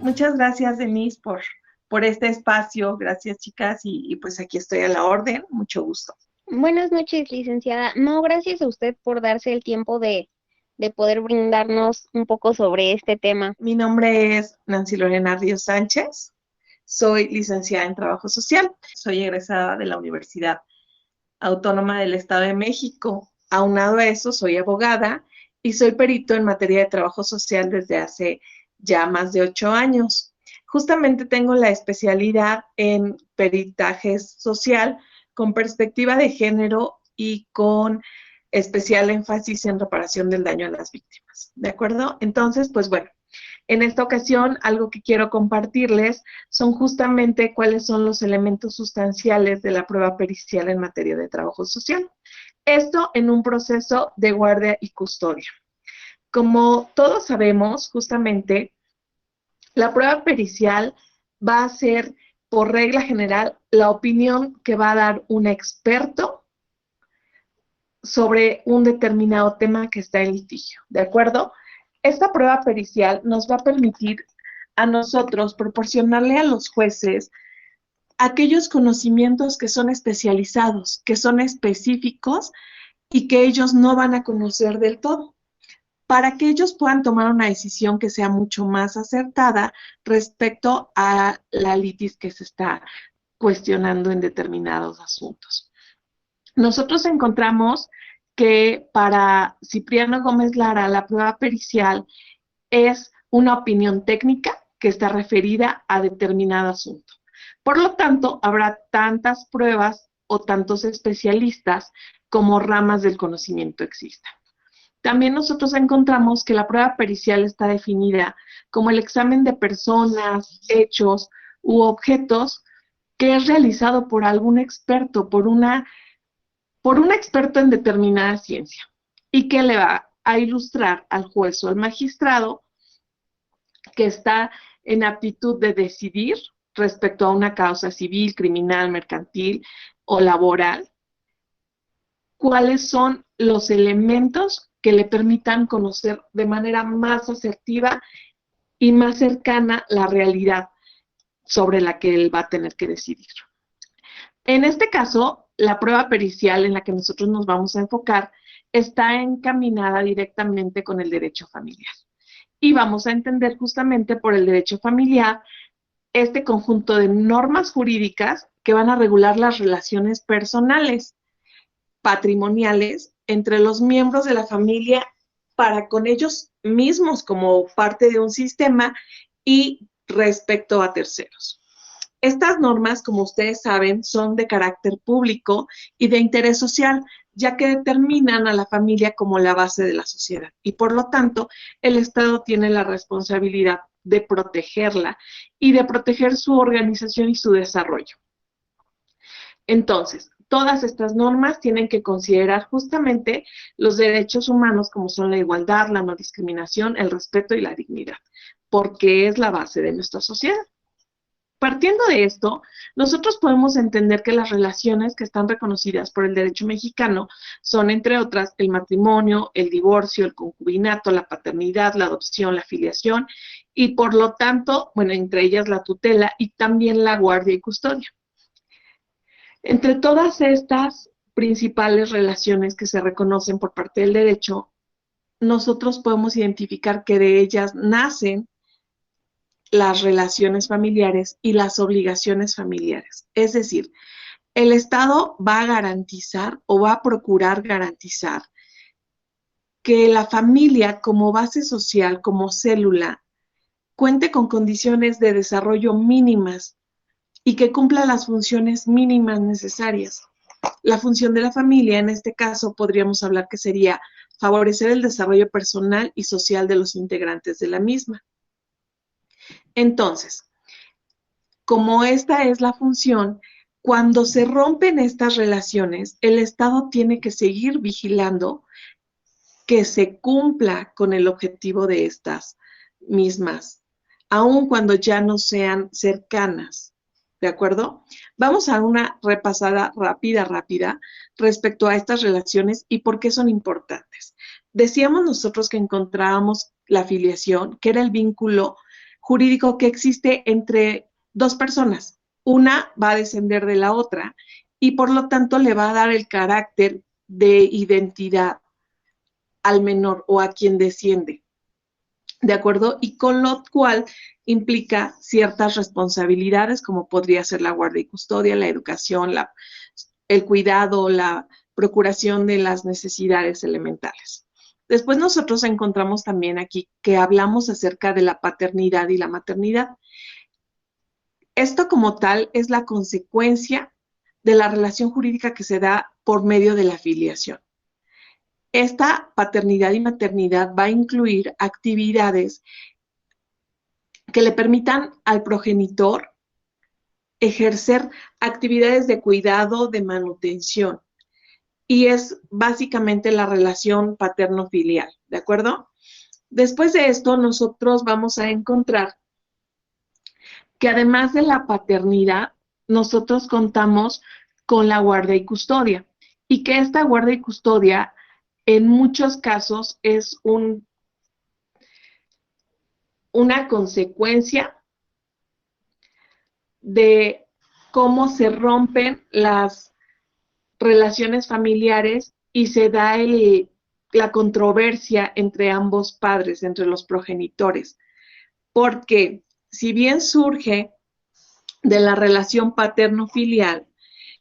Muchas gracias, Denise, por este espacio. Gracias, chicas, y pues aquí estoy a la orden. Mucho gusto. Buenas noches, licenciada. No, gracias a usted por darse el tiempo de poder brindarnos un poco sobre este tema. Mi nombre es Nancy Lorena Ríos Sánchez. Soy licenciada en Trabajo Social. Soy egresada de la Universidad Autónoma del Estado de México. Aunado a eso, soy abogada y soy perito en materia de trabajo social desde hace ya más de 8 años. Justamente tengo la especialidad en peritaje social con perspectiva de género y con especial énfasis en reparación del daño a las víctimas. ¿De acuerdo? Entonces, pues bueno, en esta ocasión, algo que quiero compartirles son justamente cuáles son los elementos sustanciales de la prueba pericial en materia de trabajo social. Esto en un proceso de guardia y custodia. Como todos sabemos, justamente, la prueba pericial va a ser, por regla general, la opinión que va a dar un experto sobre un determinado tema que está en litigio, ¿de acuerdo? Esta prueba pericial nos va a permitir a nosotros proporcionarle a los jueces aquellos conocimientos que son especializados, que son específicos y que ellos no van a conocer del todo, para que ellos puedan tomar una decisión que sea mucho más acertada respecto a la litis que se está cuestionando en determinados asuntos. Nosotros encontramos que para Cipriano Gómez Lara la prueba pericial es una opinión técnica que está referida a determinado asunto. Por lo tanto, habrá tantas pruebas o tantos especialistas como ramas del conocimiento existan. También nosotros encontramos que la prueba pericial está definida como el examen de personas, hechos u objetos que es realizado por algún experto, por un experto en determinada ciencia y que le va a ilustrar al juez o al magistrado que está en aptitud de decidir respecto a una causa civil, criminal, mercantil o laboral, cuáles son los elementos que le permitan conocer de manera más asertiva y más cercana la realidad sobre la que él va a tener que decidir. En este caso, la prueba pericial en la que nosotros nos vamos a enfocar está encaminada directamente con el derecho familiar. Y vamos a entender justamente por el derecho familiar este conjunto de normas jurídicas que van a regular las relaciones personales, patrimoniales, entre los miembros de la familia para con ellos mismos como parte de un sistema y respecto a terceros. Estas normas, como ustedes saben, son de carácter público y de interés social, ya que determinan a la familia como la base de la sociedad. Y por lo tanto, el Estado tiene la responsabilidad de protegerla y de proteger su organización y su desarrollo. Entonces, todas estas normas tienen que considerar justamente los derechos humanos como son la igualdad, la no discriminación, el respeto y la dignidad, porque es la base de nuestra sociedad. Partiendo de esto, nosotros podemos entender que las relaciones que están reconocidas por el derecho mexicano son, entre otras, el matrimonio, el divorcio, el concubinato, la paternidad, la adopción, la filiación y, por lo tanto, bueno, entre ellas la tutela y también la guardia y custodia. Entre todas estas principales relaciones que se reconocen por parte del derecho, nosotros podemos identificar que de ellas nacen las relaciones familiares y las obligaciones familiares. Es decir, el Estado va a garantizar o va a procurar garantizar que la familia como base social, como célula, cuente con condiciones de desarrollo mínimas y que cumpla las funciones mínimas necesarias. La función de la familia, en este caso, podríamos hablar que sería favorecer el desarrollo personal y social de los integrantes de la misma. Entonces, como esta es la función, cuando se rompen estas relaciones, el Estado tiene que seguir vigilando que se cumpla con el objetivo de estas mismas, aun cuando ya no sean cercanas. ¿De acuerdo? Vamos a una repasada rápida respecto a estas relaciones y por qué son importantes. Decíamos nosotros que encontrábamos la filiación, que era el vínculo jurídico que existe entre dos personas. Una va a descender de la otra y por lo tanto le va a dar el carácter de identidad al menor o a quien desciende, ¿de acuerdo? Y con lo cual implica ciertas responsabilidades, como podría ser la guardia y custodia, la educación, el cuidado, la procuración de las necesidades elementales. Después nosotros encontramos también aquí que hablamos acerca de la paternidad y la maternidad. Esto como tal es la consecuencia de la relación jurídica que se da por medio de la filiación. Esta paternidad y maternidad va a incluir actividades que le permitan al progenitor ejercer actividades de cuidado, de manutención, y es básicamente la relación paterno-filial, ¿de acuerdo? Después de esto, nosotros vamos a encontrar que además de la paternidad, nosotros contamos con la guardia y custodia, y que esta guardia y custodia en muchos casos es una consecuencia de cómo se rompen las relaciones familiares y se da la controversia entre ambos padres, entre los progenitores. Porque si bien surge de la relación paterno-filial,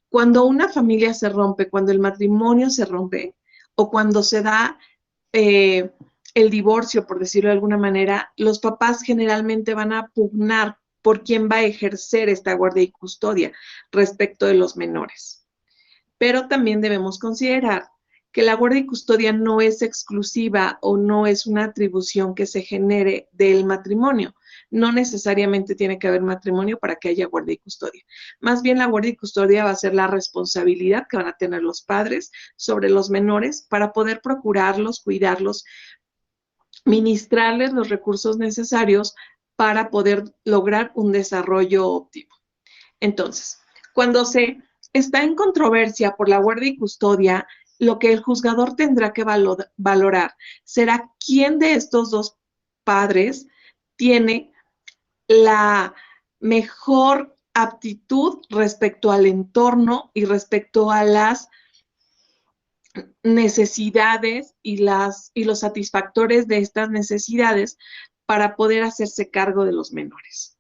cuando una familia se rompe, cuando el matrimonio se rompe o cuando se da el divorcio, por decirlo de alguna manera, los papás generalmente van a pugnar por quién va a ejercer esta guardia y custodia respecto de los menores. Pero también debemos considerar que la guardia y custodia no es exclusiva o no es una atribución que se genere del matrimonio. No necesariamente tiene que haber matrimonio para que haya guardia y custodia. Más bien la guardia y custodia va a ser la responsabilidad que van a tener los padres sobre los menores para poder procurarlos, cuidarlos, ministrarles los recursos necesarios para poder lograr un desarrollo óptimo. Entonces, cuando se está en controversia por la guardia y custodia, lo que el juzgador tendrá que valorar será quién de estos dos padres tiene la mejor aptitud respecto al entorno y respecto a las necesidades y los satisfactores de estas necesidades para poder hacerse cargo de los menores.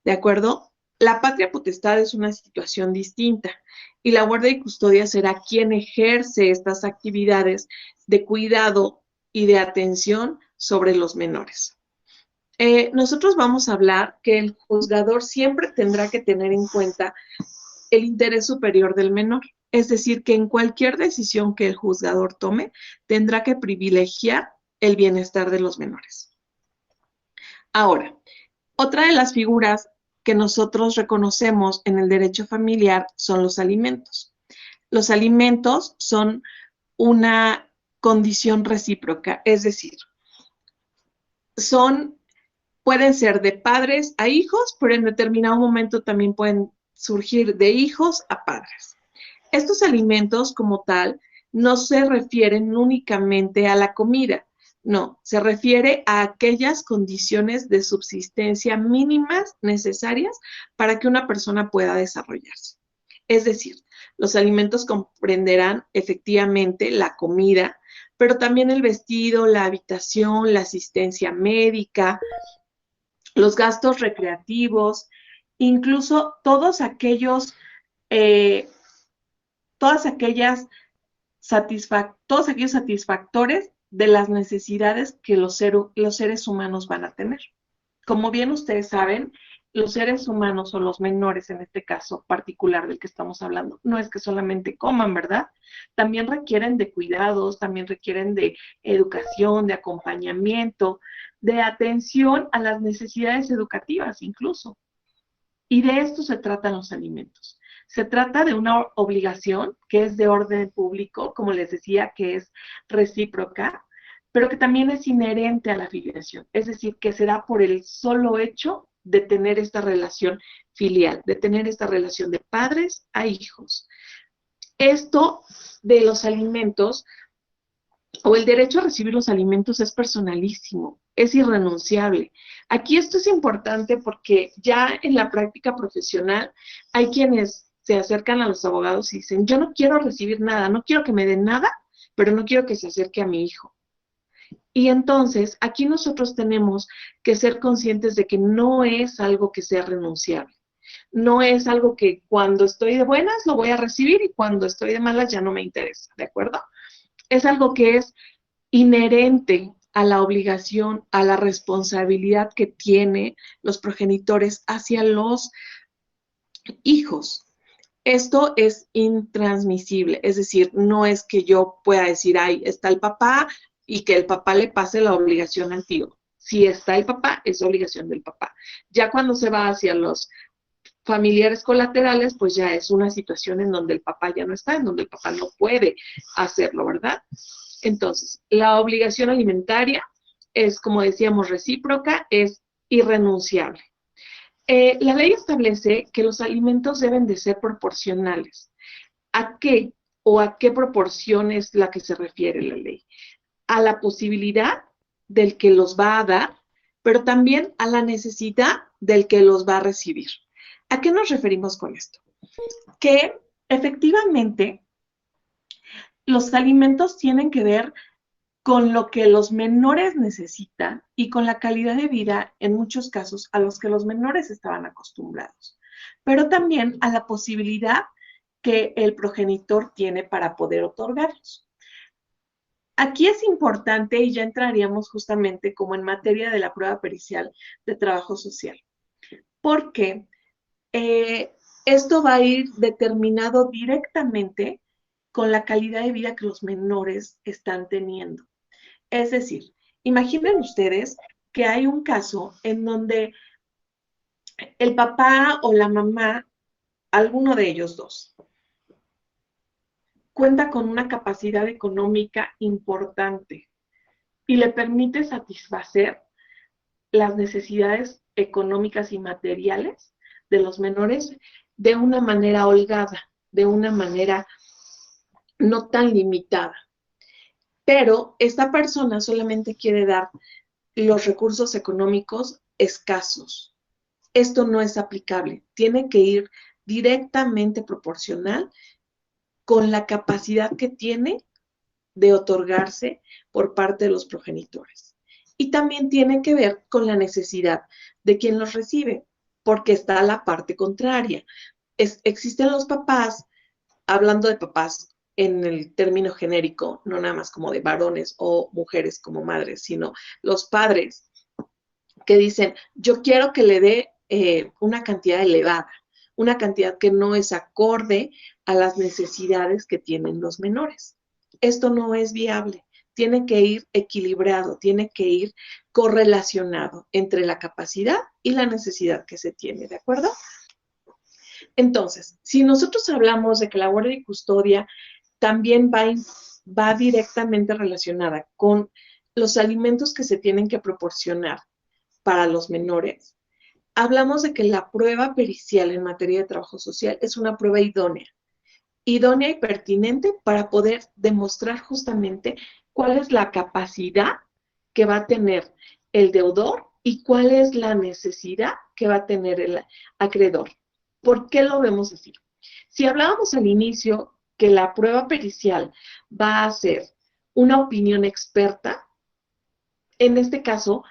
¿De acuerdo? La patria potestad es una situación distinta y la guardia y custodia será quien ejerce estas actividades de cuidado y de atención sobre los menores. Nosotros vamos a hablar que el juzgador siempre tendrá que tener en cuenta el interés superior del menor. Es decir, que en cualquier decisión que el juzgador tome, tendrá que privilegiar el bienestar de los menores. Ahora, otra de las figuras que nosotros reconocemos en el derecho familiar son los alimentos. Los alimentos son una condición recíproca, es decir, pueden ser de padres a hijos, pero en determinado momento también pueden surgir de hijos a padres. Estos alimentos como tal no se refieren únicamente a la comida, no, se refiere a aquellas condiciones de subsistencia mínimas necesarias para que una persona pueda desarrollarse. Es decir, los alimentos comprenderán efectivamente la comida, pero también el vestido, la habitación, la asistencia médica, los gastos recreativos, incluso todos aquellos satisfactores de las necesidades que los seres humanos van a tener. Como bien ustedes saben, los seres humanos o los menores, en este caso particular del que estamos hablando, no es que solamente coman, ¿verdad? También requieren de cuidados, también requieren de educación, de acompañamiento, de atención a las necesidades educativas incluso. Y de esto se tratan los alimentos. Se trata de una obligación que es de orden público, como les decía, que es recíproca, pero que también es inherente a la filiación. Es decir, que se da por el solo hecho de tener esta relación filial, de tener esta relación de padres a hijos. Esto de los alimentos o el derecho a recibir los alimentos es personalísimo, es irrenunciable. Aquí esto es importante porque ya en la práctica profesional hay quienes se acercan a los abogados y dicen, yo no quiero recibir nada, no quiero que me den nada, pero no quiero que se acerque a mi hijo. Y entonces aquí nosotros tenemos que ser conscientes de que no es algo que sea renunciable. No es algo que cuando estoy de buenas lo voy a recibir y cuando estoy de malas ya no me interesa, ¿de acuerdo? Es algo que es inherente a la obligación, a la responsabilidad que tienen los progenitores hacia los hijos. Esto es intransmisible, es decir, no es que yo pueda decir, ay, está el papá y que el papá le pase la obligación al tío. Si está el papá, es obligación del papá. Ya cuando se va hacia los familiares colaterales, pues ya es una situación en donde el papá ya no está, en donde el papá no puede hacerlo, ¿verdad? Entonces, la obligación alimentaria es, como decíamos, recíproca, es irrenunciable. La ley establece que los alimentos deben de ser proporcionales. ¿A qué o a qué proporción es la que se refiere la ley? A la posibilidad del que los va a dar, pero también a la necesidad del que los va a recibir. ¿A qué nos referimos con esto? Que efectivamente los alimentos tienen que ver con lo que los menores necesitan y con la calidad de vida, en muchos casos, a los que los menores estaban acostumbrados, pero también a la posibilidad que el progenitor tiene para poder otorgarlos. Aquí es importante, y ya entraríamos justamente como en materia de la prueba pericial de trabajo social, porque esto va a ir determinado directamente con la calidad de vida que los menores están teniendo. Es decir, imaginen ustedes que hay un caso en donde el papá o la mamá, alguno de ellos dos, cuenta con una capacidad económica importante y le permite satisfacer las necesidades económicas y materiales de los menores de una manera holgada, de una manera no tan limitada. Pero esta persona solamente quiere dar los recursos económicos escasos. Esto no es aplicable. Tiene que ir directamente proporcional con la capacidad que tiene de otorgarse por parte de los progenitores. Y también tiene que ver con la necesidad de quien los recibe, porque está la parte contraria. Existen los papás, hablando de papás en el término genérico, no nada más como de varones o mujeres como madres, sino los padres que dicen, yo quiero que le dé una cantidad elevada, una cantidad que no es acorde a las necesidades que tienen los menores. Esto no es viable, tiene que ir equilibrado, tiene que ir correlacionado entre la capacidad y la necesidad que se tiene, ¿de acuerdo? Entonces, si nosotros hablamos de que la guardia y custodia también va directamente relacionada con los alimentos que se tienen que proporcionar para los menores, hablamos de que la prueba pericial en materia de trabajo social es una prueba idónea y pertinente para poder demostrar justamente cuál es la capacidad que va a tener el deudor y cuál es la necesidad que va a tener el acreedor. ¿Por qué lo vemos así? Si hablábamos al inicio que la prueba pericial va a ser una opinión experta, en este caso,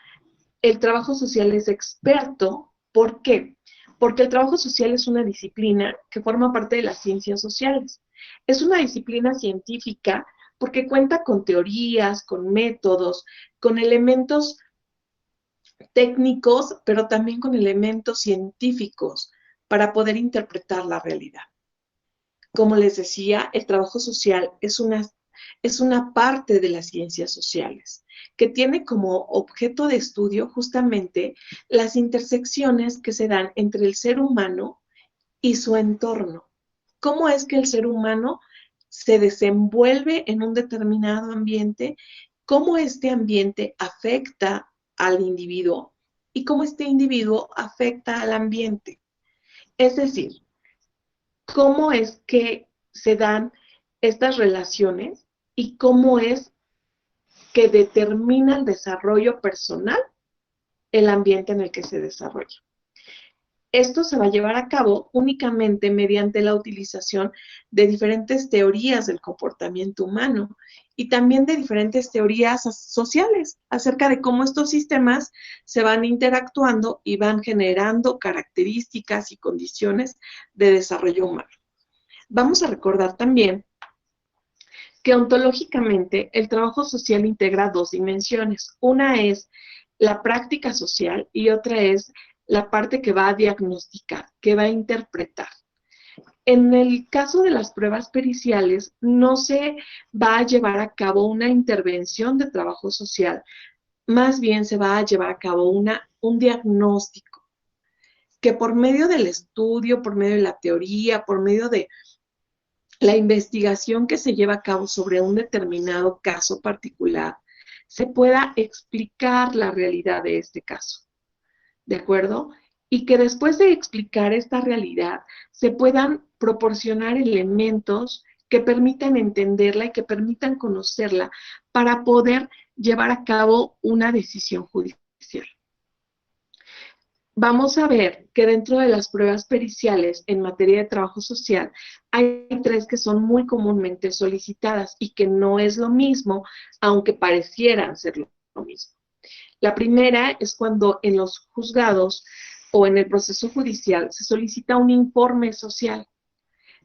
el trabajo social es experto. ¿Por qué? Porque el trabajo social es una disciplina que forma parte de las ciencias sociales. Es una disciplina científica porque cuenta con teorías, con métodos, con elementos técnicos, pero también con elementos científicos para poder interpretar la realidad. Como les decía, el trabajo social es una parte de las ciencias sociales que tiene como objeto de estudio justamente las intersecciones que se dan entre el ser humano y su entorno. ¿Cómo es que el ser humano se desenvuelve en un determinado ambiente? ¿Cómo este ambiente afecta al individuo? ¿Y cómo este individuo afecta al ambiente? Es decir, cómo es que se dan estas relaciones y cómo es que determina el desarrollo personal, el ambiente en el que se desarrolla. Esto se va a llevar a cabo únicamente mediante la utilización de diferentes teorías del comportamiento humano y también de diferentes teorías sociales acerca de cómo estos sistemas se van interactuando y van generando características y condiciones de desarrollo humano. Vamos a recordar también que ontológicamente el trabajo social integra dos dimensiones. Una es la práctica social y otra es la parte que va a diagnosticar, que va a interpretar. En el caso de las pruebas periciales, no se va a llevar a cabo una intervención de trabajo social, más bien se va a llevar a cabo un diagnóstico, que por medio del estudio, por medio de la teoría, por medio de la investigación que se lleva a cabo sobre un determinado caso particular, se pueda explicar la realidad de este caso. ¿De acuerdo? Y que después de explicar esta realidad se puedan proporcionar elementos que permitan entenderla y que permitan conocerla para poder llevar a cabo una decisión judicial. Vamos a ver que dentro de las pruebas periciales en materia de trabajo social hay tres que son muy comúnmente solicitadas y que no es lo mismo, aunque parecieran ser lo mismo. La primera es cuando en los juzgados o en el proceso judicial se solicita un informe social.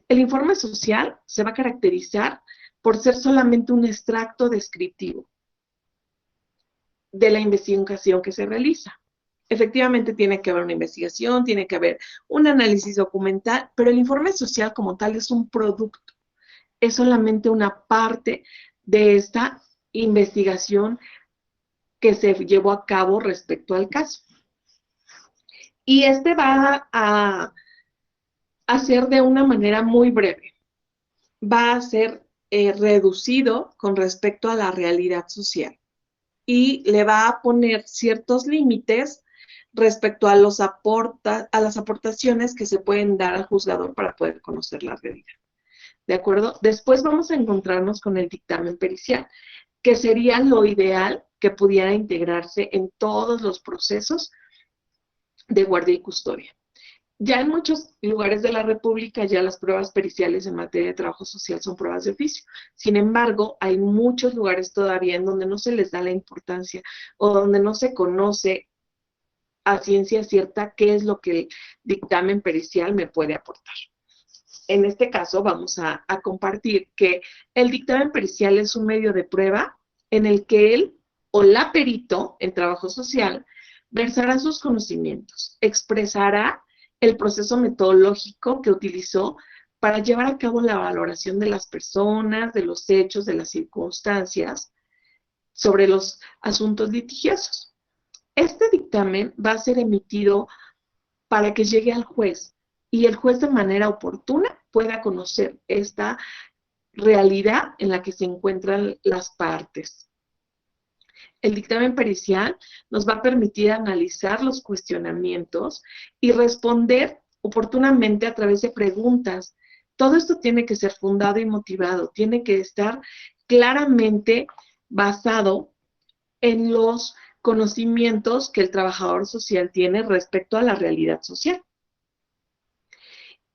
El informe social se va a caracterizar por ser solamente un extracto descriptivo de la investigación que se realiza. Efectivamente tiene que haber una investigación, tiene que haber un análisis documental, pero el informe social como tal es un producto, es solamente una parte de esta investigación que se llevó a cabo respecto al caso. Y este va a hacer de una manera muy breve. Va a ser reducido con respecto a la realidad social y le va a poner ciertos límites respecto a las aportaciones que se pueden dar al juzgador para poder conocer la realidad. ¿De acuerdo? Después vamos a encontrarnos con el dictamen pericial, que sería lo ideal que pudiera integrarse en todos los procesos de guardia y custodia. Ya en muchos lugares de la República ya las pruebas periciales en materia de trabajo social son pruebas de oficio. Sin embargo, hay muchos lugares todavía en donde no se les da la importancia o donde no se conoce a ciencia cierta qué es lo que el dictamen pericial me puede aportar. En este caso vamos a compartir que el dictamen pericial es un medio de prueba en el que él o la perito en trabajo social versará sus conocimientos, expresará el proceso metodológico que utilizó para llevar a cabo la valoración de las personas, de los hechos, de las circunstancias sobre los asuntos litigiosos. Este dictamen va a ser emitido para que llegue al juez y el juez de manera oportuna pueda conocer esta realidad en la que se encuentran las partes. El dictamen pericial nos va a permitir analizar los cuestionamientos y responder oportunamente a través de preguntas. Todo esto tiene que ser fundado y motivado, tiene que estar claramente basado en los conocimientos que el trabajador social tiene respecto a la realidad social.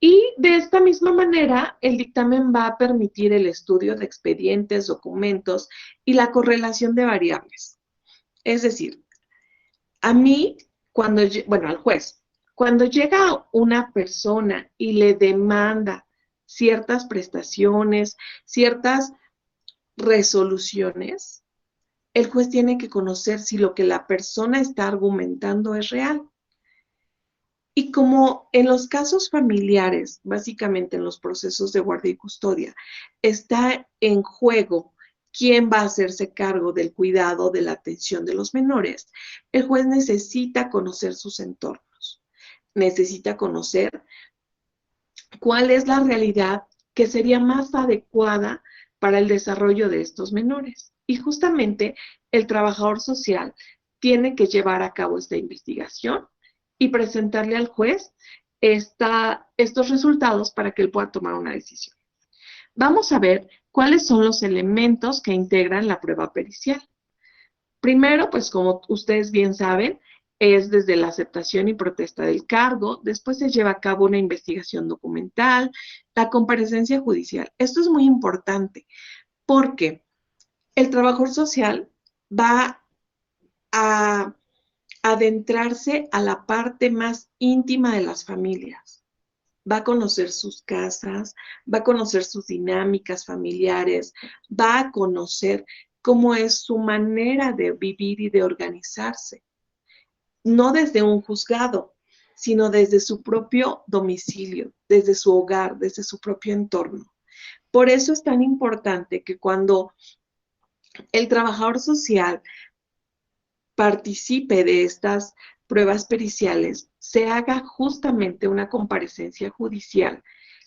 Y de esta misma manera, el dictamen va a permitir el estudio de expedientes, documentos y la correlación de variables. Es decir, al juez, cuando llega una persona y le demanda ciertas prestaciones, ciertas resoluciones, el juez tiene que conocer si lo que la persona está argumentando es real. Y como en los casos familiares, básicamente en los procesos de guardia y custodia, está en juego quién va a hacerse cargo del cuidado, de la atención de los menores, el juez necesita conocer sus entornos, necesita conocer cuál es la realidad que sería más adecuada para el desarrollo de estos menores. Y justamente el trabajador social tiene que llevar a cabo esta investigación y presentarle al juez estos resultados para que él pueda tomar una decisión. Vamos a ver cuáles son los elementos que integran la prueba pericial. Primero, pues como ustedes bien saben, es desde la aceptación y protesta del cargo, después se lleva a cabo una investigación documental, la comparecencia judicial. Esto es muy importante porque el trabajador social va a adentrarse a la parte más íntima de las familias. Va a conocer sus casas, va a conocer sus dinámicas familiares, va a conocer cómo es su manera de vivir y de organizarse. No desde un juzgado, sino desde su propio domicilio, desde su hogar, desde su propio entorno. Por eso es tan importante que cuando el trabajador social participe de estas pruebas periciales, se haga justamente una comparecencia judicial,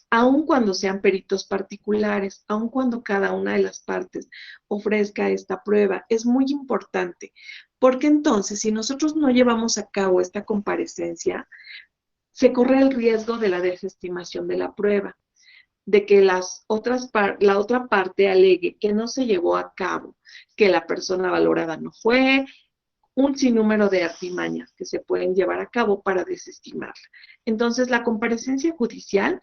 aun cuando sean peritos particulares, aun cuando cada una de las partes ofrezca esta prueba. Es muy importante, porque entonces, si nosotros no llevamos a cabo esta comparecencia, se corre el riesgo de la desestimación de la prueba, de que la otra parte alegue que no se llevó a cabo, que la persona valorada no fue, un sinnúmero de artimañas que se pueden llevar a cabo para desestimarla. Entonces, la comparecencia judicial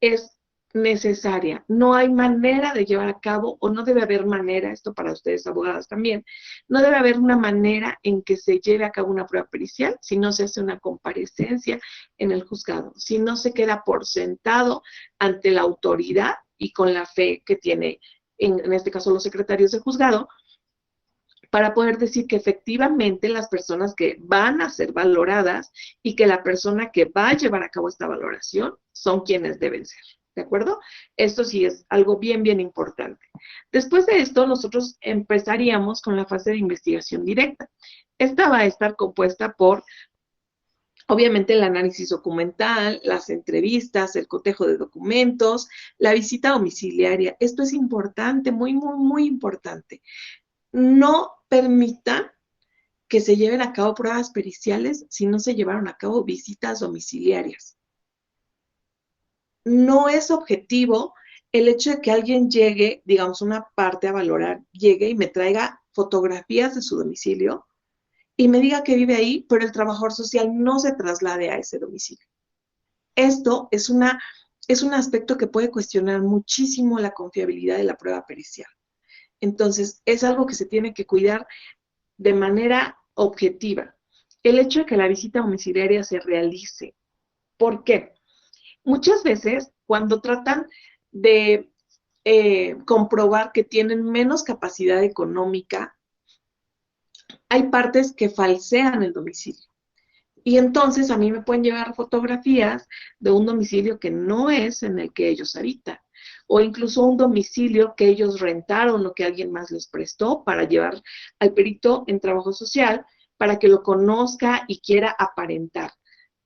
es necesaria. No hay manera de llevar a cabo, o no debe haber manera, esto para ustedes abogadas también, no debe haber una manera en que se lleve a cabo una prueba pericial si no se hace una comparecencia en el juzgado, si no se queda por sentado ante la autoridad y con la fe que tiene, en este caso, los secretarios de juzgado, para poder decir que efectivamente las personas que van a ser valoradas y que la persona que va a llevar a cabo esta valoración son quienes deben ser, ¿de acuerdo? Esto sí es algo bien, bien importante. Después de esto, nosotros empezaríamos con la fase de investigación directa. Esta va a estar compuesta por, obviamente, el análisis documental, las entrevistas, el cotejo de documentos, la visita domiciliaria. Esto es importante, muy, muy, muy importante. No permitan que se lleven a cabo pruebas periciales si no se llevaron a cabo visitas domiciliarias. No es objetivo el hecho de que alguien llegue, digamos, una parte a valorar, llegue y me traiga fotografías de su domicilio y me diga que vive ahí, pero el trabajador social no se traslade a ese domicilio. Esto es un aspecto que puede cuestionar muchísimo la confiabilidad de la prueba pericial. Entonces, es algo que se tiene que cuidar de manera objetiva. El hecho de que la visita domiciliaria se realice. ¿Por qué? Muchas veces, cuando tratan de comprobar que tienen menos capacidad económica, hay partes que falsean el domicilio. Y entonces a mí me pueden llevar fotografías de un domicilio que no es en el que ellos habitan, o incluso un domicilio que ellos rentaron o que alguien más les prestó para llevar al perito en trabajo social para que lo conozca y quiera aparentar.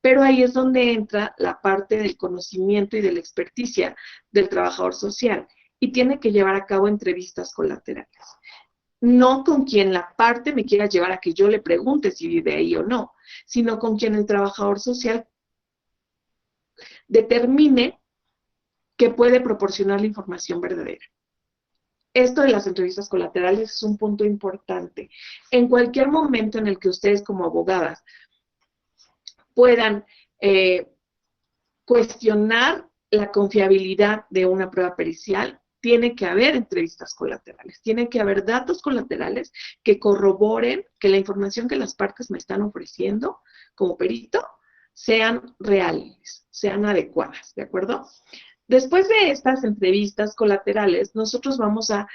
Pero ahí es donde entra la parte del conocimiento y de la experticia del trabajador social y tiene que llevar a cabo entrevistas colaterales. No con quien la parte me quiera llevar a que yo le pregunte si vive ahí o no, sino con quien el trabajador social determine que puede proporcionar la información verdadera. Esto de las entrevistas colaterales es un punto importante. En cualquier momento en el que ustedes como abogadas puedan cuestionar la confiabilidad de una prueba pericial, tiene que haber entrevistas colaterales, tiene que haber datos colaterales que corroboren que la información que las partes me están ofreciendo como perito sean reales, sean adecuadas, ¿de acuerdo? Después de estas entrevistas colaterales, nosotros vamos a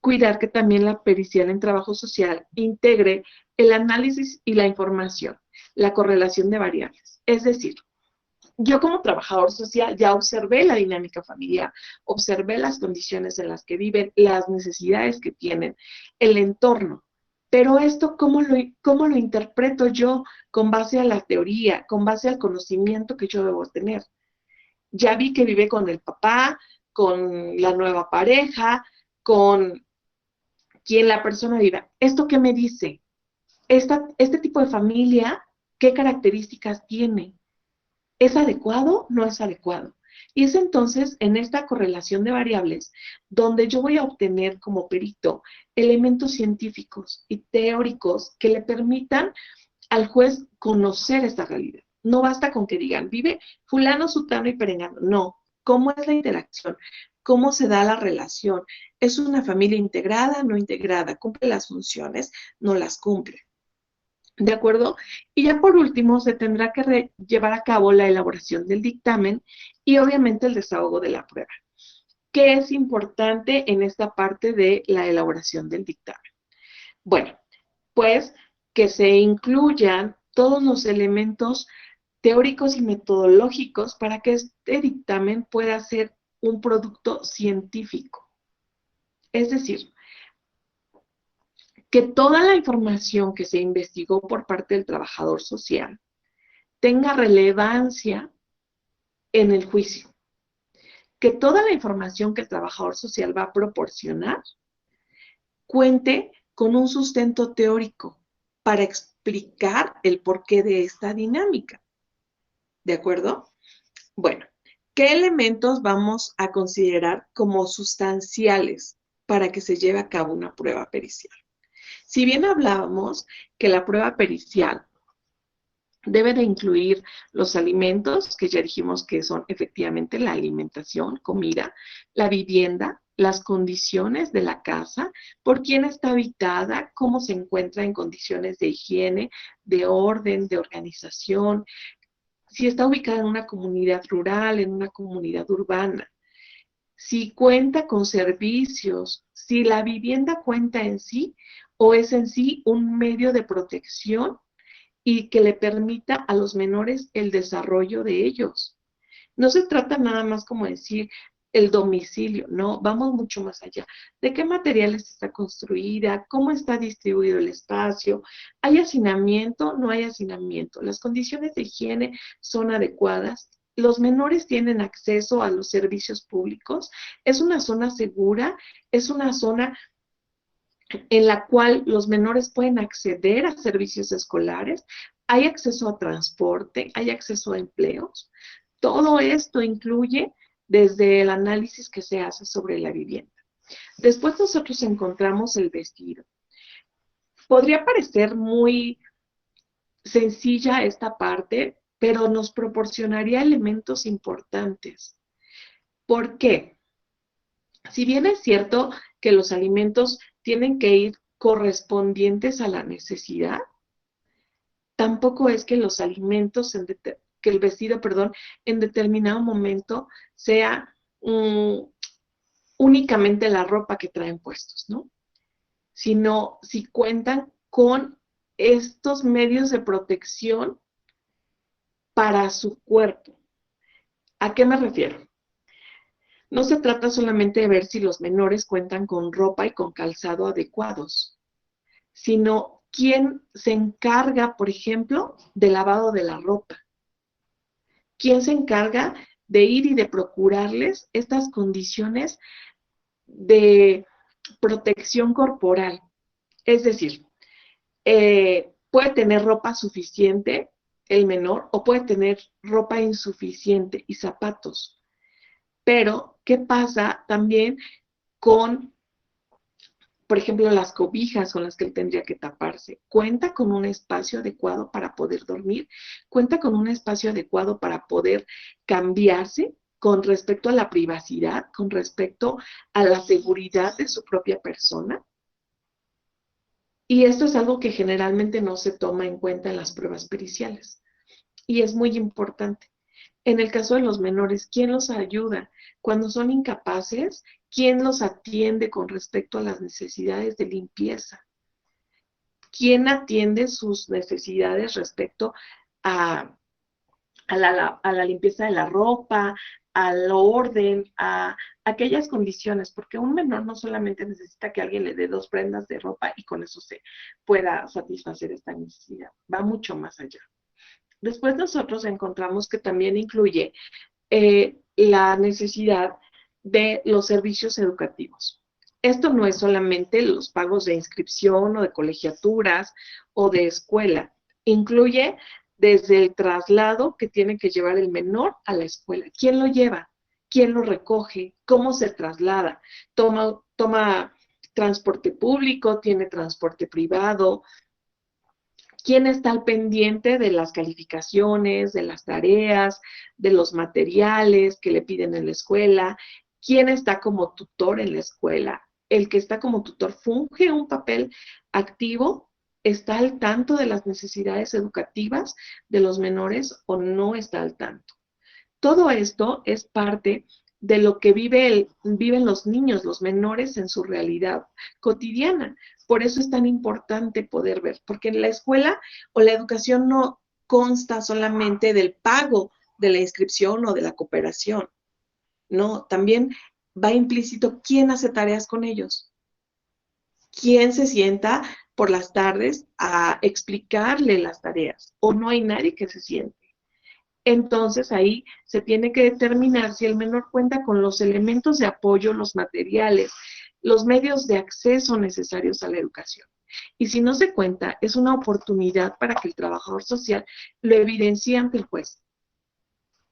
cuidar que también la pericial en trabajo social integre el análisis y la información, la correlación de variables. Es decir, yo como trabajador social ya observé la dinámica familiar, observé las condiciones en las que viven, las necesidades que tienen, el entorno. Pero esto, ¿cómo lo interpreto yo con base a la teoría, con base al conocimiento que yo debo tener? Ya vi que vive con el papá, con la nueva pareja, con quien la persona viva. ¿Esto qué me dice? Este tipo de familia, ¿qué características tiene? ¿Es adecuado? ¿No es adecuado? Y es entonces en esta correlación de variables donde yo voy a obtener como perito elementos científicos y teóricos que le permitan al juez conocer esta realidad. No basta con que digan, vive fulano, sutano y perengano. No, ¿cómo es la interacción? ¿Cómo se da la relación? ¿Es una familia integrada, no integrada? ¿Cumple las funciones? ¿No las cumple? ¿De acuerdo? Y ya por último, se tendrá que llevar a cabo la elaboración del dictamen y obviamente el desahogo de la prueba. ¿Qué es importante en esta parte de la elaboración del dictamen? Bueno, pues que se incluyan todos los elementos teóricos y metodológicos para que este dictamen pueda ser un producto científico. Es decir, que toda la información que se investigó por parte del trabajador social tenga relevancia en el juicio. Que toda la información que el trabajador social va a proporcionar cuente con un sustento teórico para explicar el porqué de esta dinámica. ¿De acuerdo? Bueno, ¿qué elementos vamos a considerar como sustanciales para que se lleve a cabo una prueba pericial? Si bien hablábamos que la prueba pericial debe de incluir los alimentos, que ya dijimos que son efectivamente la alimentación, comida, la vivienda, las condiciones de la casa, por quién está habitada, cómo se encuentra en condiciones de higiene, de orden, de organización, si está ubicada en una comunidad rural, en una comunidad urbana, si cuenta con servicios, si la vivienda cuenta en sí o es en sí un medio de protección y que le permita a los menores el desarrollo de ellos. No se trata nada más como decir el domicilio, no, vamos mucho más allá. ¿De qué materiales está construida? ¿Cómo está distribuido el espacio? ¿Hay hacinamiento? ¿No hay hacinamiento? ¿Las condiciones de higiene son adecuadas? ¿Los menores tienen acceso a los servicios públicos? ¿Es una zona segura? ¿Es una zona en la cual los menores pueden acceder a servicios escolares? ¿Hay acceso a transporte? ¿Hay acceso a empleos? Todo esto incluye desde el análisis que se hace sobre la vivienda. Después nosotros encontramos el vestido. Podría parecer muy sencilla esta parte, pero nos proporcionaría elementos importantes. ¿Por qué? Si bien es cierto que los alimentos tienen que ir correspondientes a la necesidad, tampoco es que los alimentos, que el vestido, perdón, en determinado momento sea únicamente la ropa que traen puestos, ¿no? Sino si cuentan con estos medios de protección para su cuerpo. ¿A qué me refiero? No se trata solamente de ver si los menores cuentan con ropa y con calzado adecuados, sino quién se encarga, por ejemplo, del lavado de la ropa. ¿Quién se encarga de ir y de procurarles estas condiciones de protección corporal? Es decir, puede tener ropa suficiente el menor o puede tener ropa insuficiente y zapatos. Pero, ¿qué pasa también con, por ejemplo, las cobijas con las que él tendría que taparse? ¿Cuenta con un espacio adecuado para poder dormir? ¿Cuenta con un espacio adecuado para poder cambiarse con respecto a la privacidad, con respecto a la seguridad de su propia persona? Y esto es algo que generalmente no se toma en cuenta en las pruebas periciales. Y es muy importante. En el caso de los menores, ¿quién los ayuda? Cuando son incapaces, ¿quién los atiende con respecto a las necesidades de limpieza? ¿Quién atiende sus necesidades respecto a, a la limpieza de la ropa, al orden, a aquellas condiciones? Porque un menor no solamente necesita que alguien le dé 2 prendas de ropa y con eso se pueda satisfacer esta necesidad. Va mucho más allá. Después nosotros encontramos que también incluye la necesidad de los servicios educativos. Esto no es solamente los pagos de inscripción o de colegiaturas o de escuela, incluye desde el traslado que tiene que llevar el menor a la escuela. ¿Quién lo lleva? ¿Quién lo recoge? ¿Cómo se traslada? ¿Toma transporte público? ¿Tiene transporte privado? ¿Quién está al pendiente de las calificaciones, de las tareas, de los materiales que le piden en la escuela? ¿Quién está como tutor en la escuela? El que está como tutor funge un papel activo, está al tanto de las necesidades educativas de los menores o no está al tanto. Todo esto es parte de lo que viven los niños, los menores en su realidad cotidiana. Por eso es tan importante poder ver, porque en la escuela o la educación no consta solamente del pago de la inscripción o de la cooperación, no, también va implícito quién hace tareas con ellos, quién se sienta por las tardes a explicarle las tareas, o no hay nadie que se siente. Entonces ahí se tiene que determinar si el menor cuenta con los elementos de apoyo, los materiales, los medios de acceso necesarios a la educación. Y si no se cuenta, es una oportunidad para que el trabajador social lo evidencie ante el juez.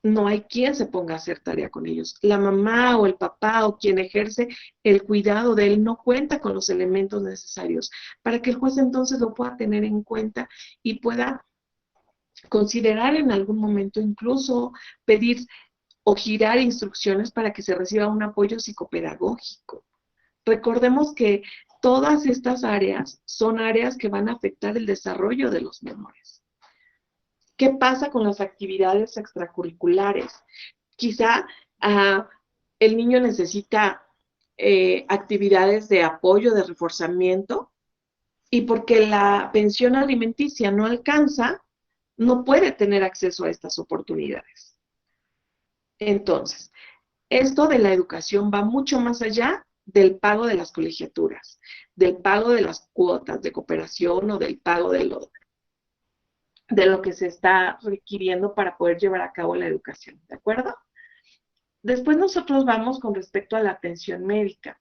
No hay quien se ponga a hacer tarea con ellos. La mamá o el papá o quien ejerce el cuidado de él no cuenta con los elementos necesarios para que el juez entonces lo pueda tener en cuenta y pueda considerar en algún momento incluso pedir o girar instrucciones para que se reciba un apoyo psicopedagógico. Recordemos que todas estas áreas son áreas que van a afectar el desarrollo de los menores. ¿Qué pasa con las actividades extracurriculares? Quizá el niño necesita actividades de apoyo, de reforzamiento, y porque la pensión alimenticia no alcanza, no puede tener acceso a estas oportunidades. Entonces, esto de la educación va mucho más allá del pago de las colegiaturas, del pago de las cuotas de cooperación o del pago de lo que se está requiriendo para poder llevar a cabo la educación, ¿de acuerdo? Después nosotros vamos con respecto a la atención médica.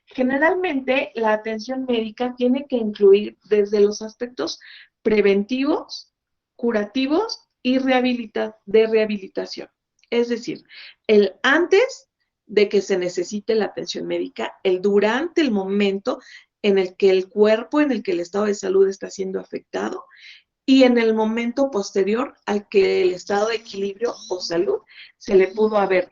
Generalmente la atención médica tiene que incluir desde los aspectos preventivos, curativos y de rehabilitación. Es decir, el antes de que se necesite la atención médica, el durante el momento en el que el cuerpo, en el que el estado de salud está siendo afectado y en el momento posterior al que el estado de equilibrio o salud se le pudo haber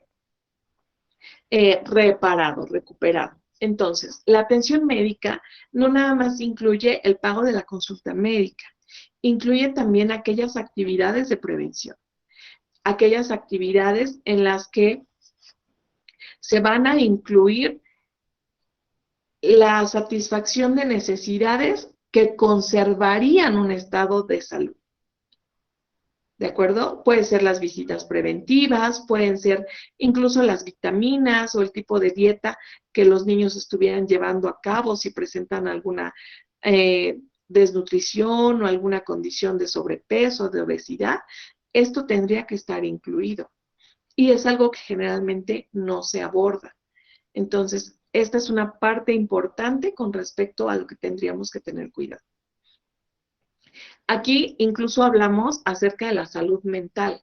reparado, recuperado. Entonces, la atención médica no nada más incluye el pago de la consulta médica, incluye también aquellas actividades de prevención, aquellas actividades en las que se van a incluir la satisfacción de necesidades que conservarían un estado de salud. ¿De acuerdo? Pueden ser las visitas preventivas, pueden ser incluso las vitaminas o el tipo de dieta que los niños estuvieran llevando a cabo si presentan alguna desnutrición o alguna condición de sobrepeso, de obesidad. Esto tendría que estar incluido y es algo que generalmente no se aborda. Entonces, esta es una parte importante con respecto a lo que tendríamos que tener cuidado. Aquí incluso hablamos acerca de la salud mental.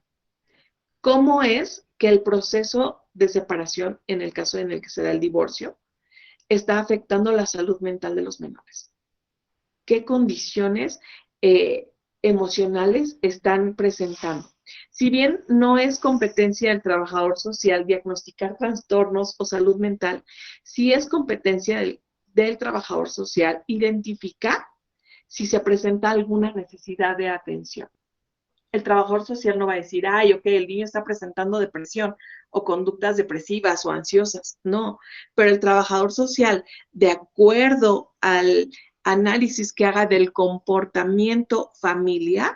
¿Cómo es que el proceso de separación, en el caso en el que se da el divorcio, está afectando la salud mental de los menores? ¿Qué condiciones emocionales están presentando? Si bien no es competencia del trabajador social diagnosticar trastornos o salud mental, sí es competencia del trabajador social identificar si se presenta alguna necesidad de atención. El trabajador social no va a decir, ay, ok, el niño está presentando depresión o conductas depresivas o ansiosas. No, pero el trabajador social, de acuerdo al análisis que haga del comportamiento familiar,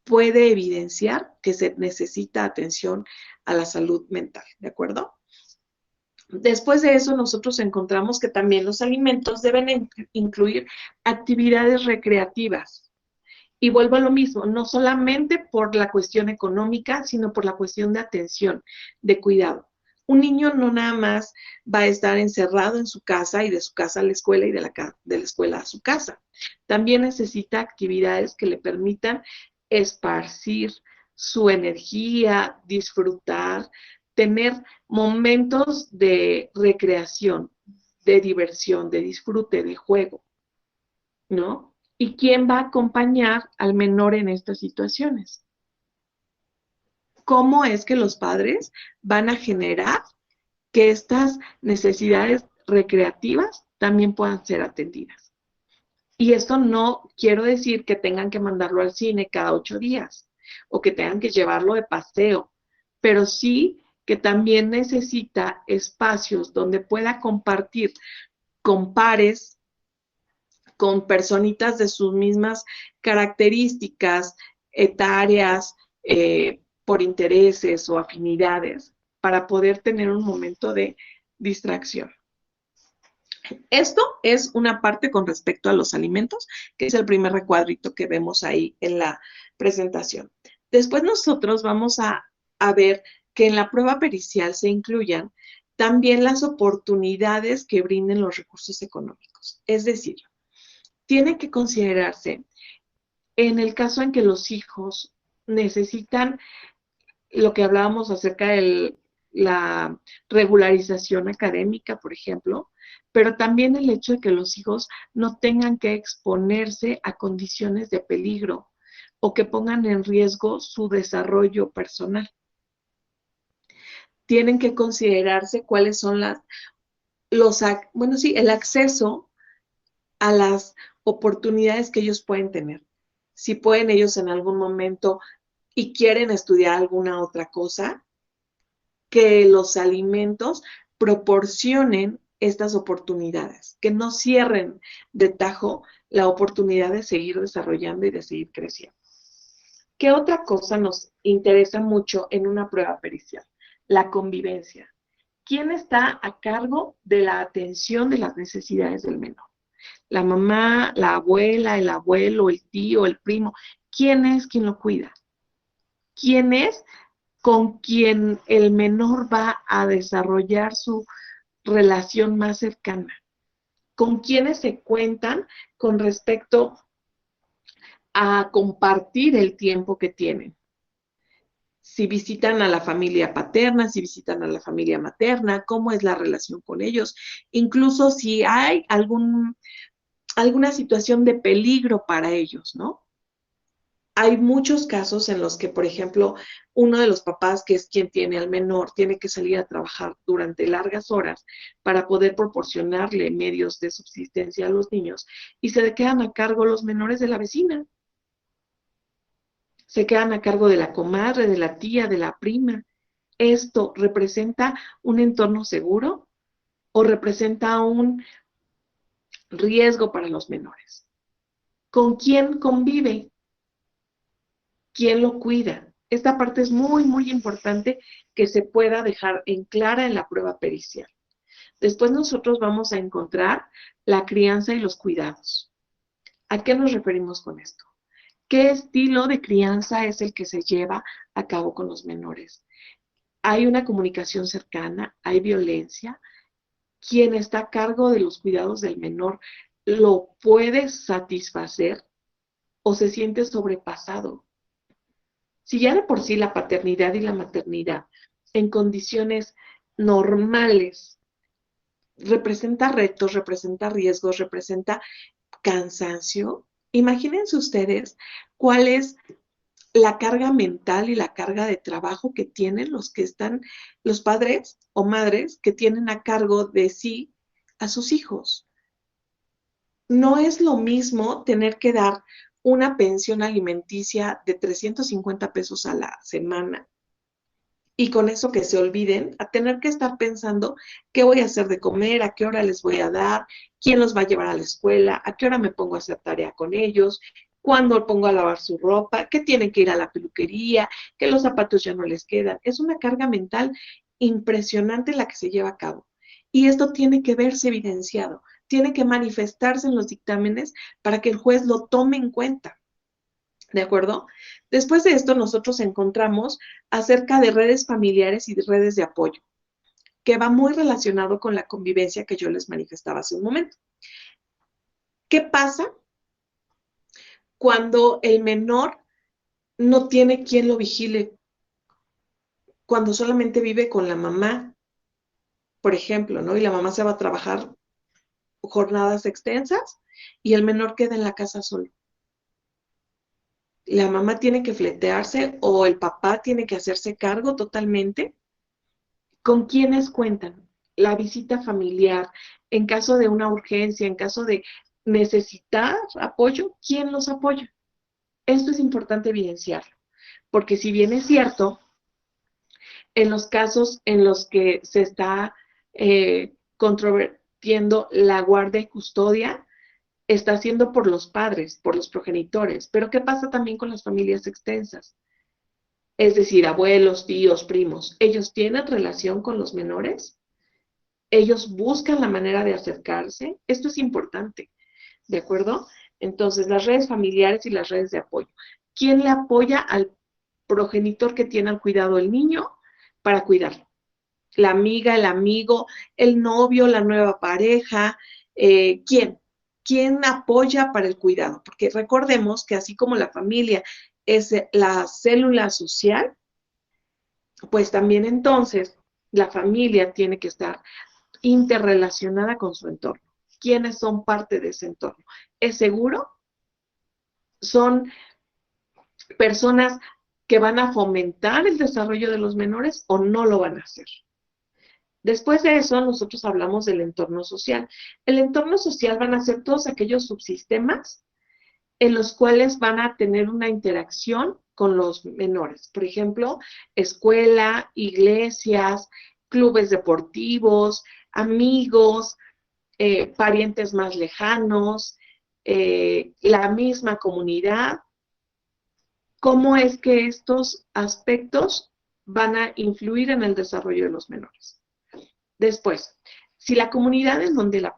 puede evidenciar que se necesita atención a la salud mental, ¿de acuerdo? Después de eso, nosotros encontramos que también los alimentos deben incluir actividades recreativas. Y vuelvo a lo mismo, no solamente por la cuestión económica, sino por la cuestión de atención, de cuidado. Un niño no nada más va a estar encerrado en su casa y de su casa a la escuela y de la escuela a su casa. También necesita actividades que le permitan esparcir su energía, disfrutar, tener momentos de recreación, de diversión, de disfrute, de juego, ¿no? ¿Y quién va a acompañar al menor en estas situaciones? ¿Cómo es que los padres van a generar que estas necesidades recreativas también puedan ser atendidas? Y esto no quiero decir que tengan que mandarlo al cine cada 8 días o que tengan que llevarlo de paseo, pero sí que también necesita espacios donde pueda compartir con pares, con personitas de sus mismas características etarias, por intereses o afinidades, para poder tener un momento de distracción. Esto es una parte con respecto a los alimentos, que es el primer recuadrito que vemos ahí en la presentación. Después nosotros vamos a ver que en la prueba pericial se incluyan también las oportunidades que brinden los recursos económicos. Es decir, tiene que considerarse en el caso en que los hijos necesitan lo que hablábamos acerca de la regularización académica, por ejemplo, pero también el hecho de que los hijos no tengan que exponerse a condiciones de peligro o que pongan en riesgo su desarrollo personal. Tienen que considerarse cuáles son el acceso a las oportunidades que ellos pueden tener. Si pueden ellos en algún momento y quieren estudiar alguna otra cosa, que los alimentos proporcionen estas oportunidades, que no cierren de tajo la oportunidad de seguir desarrollando y de seguir creciendo. ¿Qué otra cosa nos interesa mucho en una prueba pericial? La convivencia. ¿Quién está a cargo de la atención de las necesidades del menor? La mamá, la abuela, el abuelo, el tío, el primo. ¿Quién es quien lo cuida? ¿Quién es con quien el menor va a desarrollar su relación más cercana? ¿Con quiénes se cuentan con respecto a compartir el tiempo que tienen? Si visitan a la familia paterna, si visitan a la familia materna, cómo es la relación con ellos, incluso si hay alguna situación de peligro para ellos, ¿no? Hay muchos casos en los que, por ejemplo, uno de los papás, que es quien tiene al menor, tiene que salir a trabajar durante largas horas para poder proporcionarle medios de subsistencia a los niños y se quedan a cargo los menores de la vecina. Se quedan a cargo de la comadre, de la tía, de la prima. ¿Esto representa un entorno seguro o representa un riesgo para los menores? ¿Con quién convive? ¿Quién lo cuida? Esta parte es muy, muy importante que se pueda dejar en clara en la prueba pericial. Después nosotros vamos a encontrar la crianza y los cuidados. ¿A qué nos referimos con esto? ¿Qué estilo de crianza es el que se lleva a cabo con los menores? ¿Hay una comunicación cercana? ¿Hay violencia? ¿Quién está a cargo de los cuidados del menor lo puede satisfacer o se siente sobrepasado? Si ya de por sí la paternidad y la maternidad en condiciones normales representa retos, representa riesgos, representa cansancio, imagínense ustedes cuál es la carga mental y la carga de trabajo que tienen los padres o madres que tienen a cargo de sí a sus hijos. No es lo mismo tener que dar una pensión alimenticia de 350 pesos a la semana y con eso que se olviden a tener que estar pensando qué voy a hacer de comer, a qué hora les voy a dar, quién los va a llevar a la escuela, a qué hora me pongo a hacer tarea con ellos, cuándo pongo a lavar su ropa, que tienen que ir a la peluquería, que los zapatos ya no les quedan. Es una carga mental impresionante la que se lleva a cabo. Y esto tiene que verse evidenciado, tiene que manifestarse en los dictámenes para que el juez lo tome en cuenta. ¿De acuerdo? Después de esto, nosotros encontramos acerca de redes familiares y de redes de apoyo, que va muy relacionado con la convivencia que yo les manifestaba hace un momento. ¿Qué pasa cuando el menor no tiene quien lo vigile cuando solamente vive con la mamá, por ejemplo, ¿no? Y la mamá se va a trabajar jornadas extensas y el menor queda en la casa solo. La mamá tiene que fletearse o el papá tiene que hacerse cargo totalmente. ¿Con quiénes cuentan? La visita familiar, en caso de una urgencia, en caso de necesitar apoyo, ¿quién los apoya? Esto es importante evidenciarlo, porque si bien es cierto, en los casos en los que se está controvertiendo la guardia y custodia, está siendo por los padres, por los progenitores. Pero ¿qué pasa también con las familias extensas? Es decir, abuelos, tíos, primos. ¿Ellos tienen relación con los menores? ¿Ellos buscan la manera de acercarse? Esto es importante, ¿de acuerdo? Entonces, las redes familiares y las redes de apoyo. ¿Quién le apoya al progenitor que tiene al cuidado del niño para cuidarlo? La amiga, el amigo, el novio, la nueva pareja, ¿quién? ¿Quién apoya para el cuidado? Porque recordemos que así como la familia es la célula social, pues también entonces la familia tiene que estar interrelacionada con su entorno. ¿Quiénes son parte de ese entorno? ¿Es seguro? ¿Son personas que van a fomentar el desarrollo de los menores o no lo van a hacer? Después de eso, nosotros hablamos del entorno social. El entorno social van a ser todos aquellos subsistemas en los cuales van a tener una interacción con los menores. Por ejemplo, escuela, iglesias, clubes deportivos, amigos, parientes más lejanos, la misma comunidad. ¿Cómo es que estos aspectos van a influir en el desarrollo de los menores? Después, si la comunidad en donde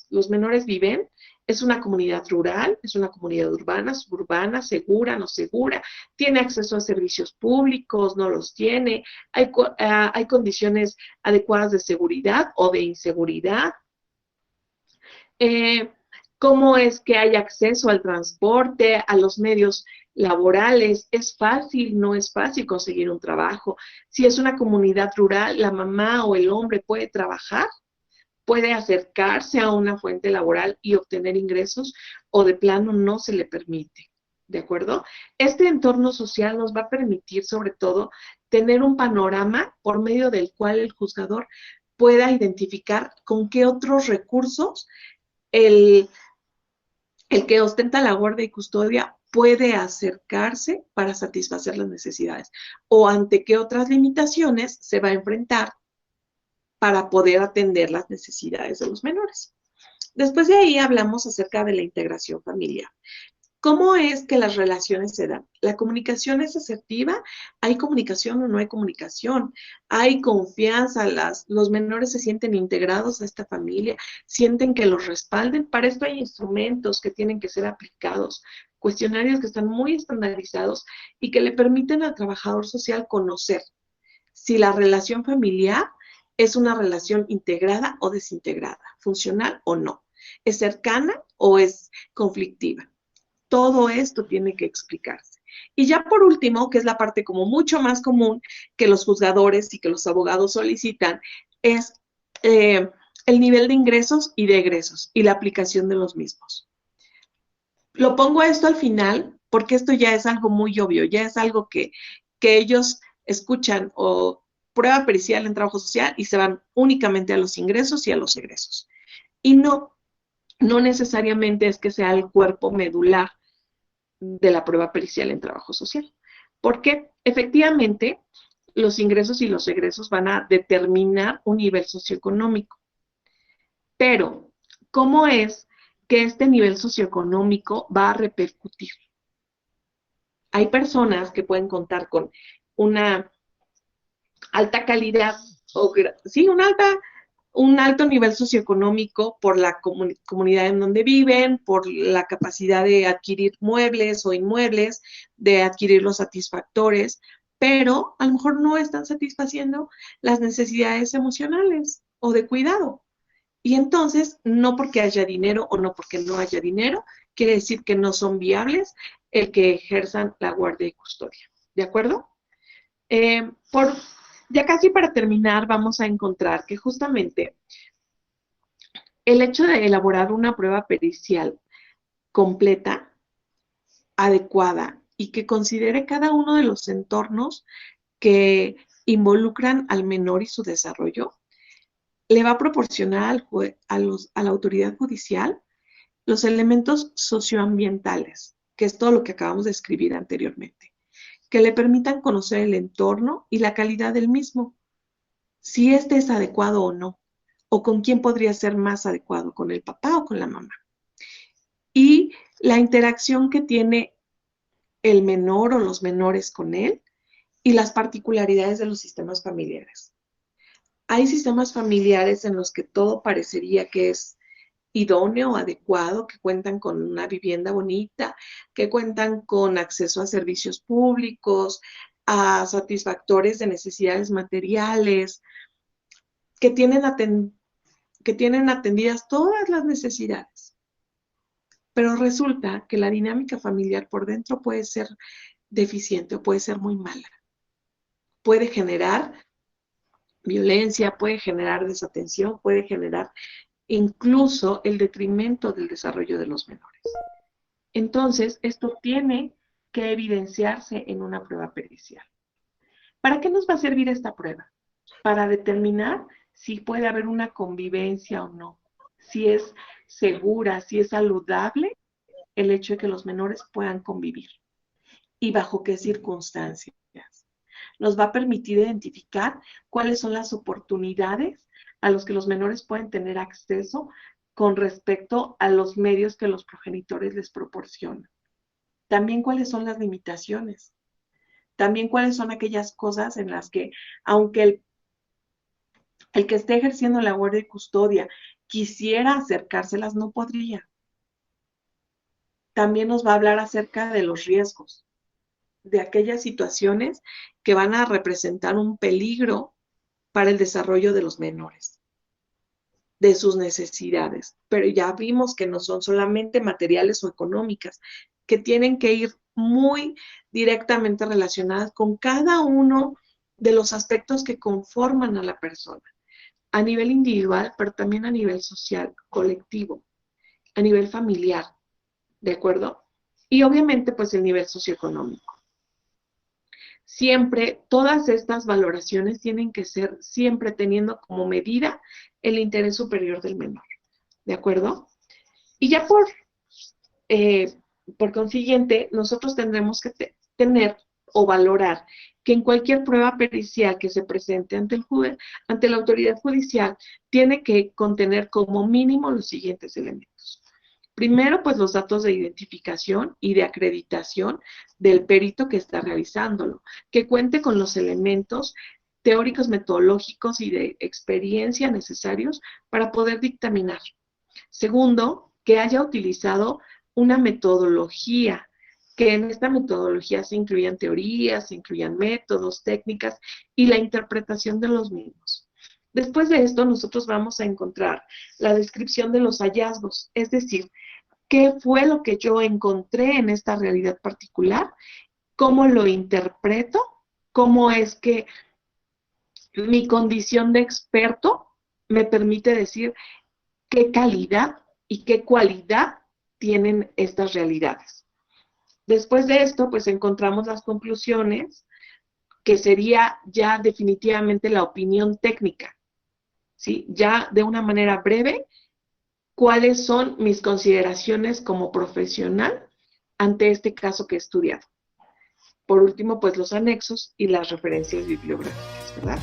los menores viven es una comunidad rural, es una comunidad urbana, suburbana, segura, no segura, tiene acceso a servicios públicos, no los tiene, hay condiciones adecuadas de seguridad o de inseguridad, eh, cómo es que hay acceso al transporte, a los medios laborales, es fácil, no es fácil conseguir un trabajo. Si es una comunidad rural, la mamá o el hombre puede trabajar, puede acercarse a una fuente laboral y obtener ingresos o de plano no se le permite. ¿De acuerdo? Este entorno social nos va a permitir sobre todo tener un panorama por medio del cual el juzgador pueda identificar con qué otros recursos el, el que ostenta la guardia y custodia puede acercarse para satisfacer las necesidades o ante qué otras limitaciones se va a enfrentar para poder atender las necesidades de los menores. Después de ahí hablamos acerca de la integración familiar. ¿Cómo es que las relaciones se dan? ¿La comunicación es asertiva? ¿Hay comunicación o no hay comunicación? ¿Hay confianza? Los menores se sienten integrados a esta familia, sienten que los respalden. Para esto hay instrumentos que tienen que ser aplicados, cuestionarios que están muy estandarizados y que le permiten al trabajador social conocer si la relación familiar es una relación integrada o desintegrada, funcional o no, es cercana o es conflictiva. Todo esto tiene que explicarse. Y ya por último, que es la parte como mucho más común que los juzgadores y que los abogados solicitan, es el nivel de ingresos y de egresos y la aplicación de los mismos. Lo pongo esto al final porque esto ya es algo muy obvio, ya es algo que ellos escuchan o prueba pericial en trabajo social y se van únicamente a los ingresos y a los egresos. Y no necesariamente es que sea el cuerpo medular de la prueba pericial en trabajo social. Porque efectivamente los ingresos y los egresos van a determinar un nivel socioeconómico. Pero, ¿cómo es que este nivel socioeconómico va a repercutir? Hay personas que pueden contar con una alta calidad, o sí, un alto nivel socioeconómico por la comunidad en donde viven, por la capacidad de adquirir muebles o inmuebles, de adquirir los satisfactores, pero a lo mejor no están satisfaciendo las necesidades emocionales o de cuidado. Y entonces, no porque haya dinero o no porque no haya dinero, quiere decir que no son viables el que ejerzan la guardia y custodia. ¿De acuerdo? Eh, por, ya casi para terminar, vamos a encontrar que justamente el hecho de elaborar una prueba pericial completa, adecuada y que considere cada uno de los entornos que involucran al menor y su desarrollo, le va a proporcionar a la autoridad judicial los elementos socioambientales, que es todo lo que acabamos de escribir anteriormente, que le permitan conocer el entorno y la calidad del mismo, si este es adecuado o no, o con quién podría ser más adecuado, con el papá o con la mamá. Y la interacción que tiene el menor o los menores con él y las particularidades de los sistemas familiares. Hay sistemas familiares en los que todo parecería que es idóneo, adecuado, que cuentan con una vivienda bonita, que cuentan con acceso a servicios públicos, a satisfactores de necesidades materiales, que tienen, que tienen atendidas todas las necesidades. Pero resulta que la dinámica familiar por dentro puede ser deficiente o puede ser muy mala. Puede generar violencia, puede generar desatención, puede generar incluso el detrimento del desarrollo de los menores. Entonces, esto tiene que evidenciarse en una prueba pericial. ¿Para qué nos va a servir esta prueba? Para determinar si puede haber una convivencia o no, si es segura, si es saludable el hecho de que los menores puedan convivir y bajo qué circunstancias. Nos va a permitir identificar cuáles son las oportunidades a los que los menores pueden tener acceso con respecto a los medios que los progenitores les proporcionan. También cuáles son las limitaciones. También cuáles son aquellas cosas en las que, aunque el que esté ejerciendo la guardia y custodia quisiera acercárselas, no podría. También nos va a hablar acerca de los riesgos, de aquellas situaciones que van a representar un peligro para el desarrollo de los menores, de sus necesidades. Pero ya vimos que no son solamente materiales o económicas, que tienen que ir muy directamente relacionadas con cada uno de los aspectos que conforman a la persona, a nivel individual, pero también a nivel social, colectivo, a nivel familiar, ¿de acuerdo? Y obviamente, pues el nivel socioeconómico. Siempre, todas estas valoraciones tienen que ser siempre teniendo como medida el interés superior del menor, ¿de acuerdo? Y ya por consiguiente, nosotros tendremos que tener o valorar que en cualquier prueba pericial que se presente ante la autoridad judicial, tiene que contener como mínimo los siguientes elementos. Primero, pues los datos de identificación y de acreditación del perito que está realizándolo, que cuente con los elementos teóricos, metodológicos y de experiencia necesarios para poder dictaminar. Segundo, que haya utilizado una metodología, que en esta metodología se incluyan teorías, se incluyan métodos, técnicas y la interpretación de los mismos. Después de esto, nosotros vamos a encontrar la descripción de los hallazgos, es decir, qué fue lo que yo encontré en esta realidad particular, cómo lo interpreto, cómo es que mi condición de experto me permite decir qué calidad y qué cualidad tienen estas realidades. Después de esto, pues encontramos las conclusiones, que sería ya definitivamente la opinión técnica, ¿sí? Ya de una manera breve, cuáles son mis consideraciones como profesional ante este caso que he estudiado. Por último, pues los anexos y las referencias bibliográficas, ¿verdad?